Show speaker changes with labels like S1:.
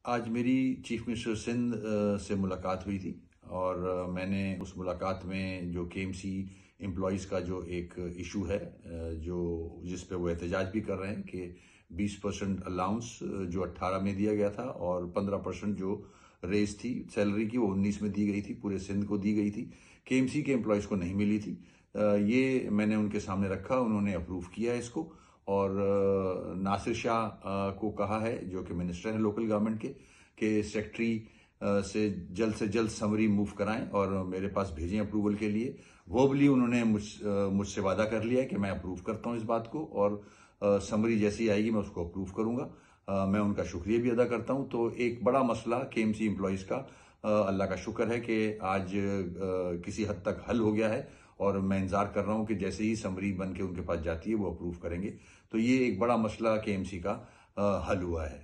S1: آج میری chief minister Sindh سے ملاقات ہوئی تھی اور میں نے اس ملاقات میں جو کے ایم سی امپلائیز کا جو ایک ایشو ہے جس پہ وہ احتجاج بھی کر رہے ہیں کہ 20% الاؤنس جو 18 میں دیا گیا تھا اور 15% جو ریز تھی سیلری کی وہ 19 میں دی گئی تھی، پورے سندھ کو دی گئی تھی، کے ایم سی کے امپلائیز کو نہیں ملی تھی۔ یہ میں نے ان کے سامنے رکھا، انہوں نے اپروو کیا اس کو اور ناصر شاہ کو کہا ہے جو کہ منسٹر ہیں لوکل گورنمنٹ کے کہ سیکٹری سے جلد سمری موو کرائیں اور میرے پاس بھیجیں اپروول کے لیے۔ وربلی انہوں نے مجھ سے وعدہ کر لیا ہے کہ میں اپروو کرتا ہوں اس بات کو اور سمری جیسی آئے گی میں اس کو اپروو کروں گا۔ میں ان کا شکریہ بھی ادا کرتا ہوں۔ تو ایک بڑا مسئلہ کے ایم سی امپلائیز کا اللہ کا شکر ہے کہ آج کسی حد تک حل ہو گیا ہے اور میں انتظار کر رہا ہوں کہ جیسے ہی سمری بن کے ان کے پاس جاتی ہے وہ اپروو کریں گے۔ تو یہ ایک بڑا مسئلہ کے ایم سی کا حل ہوا ہے۔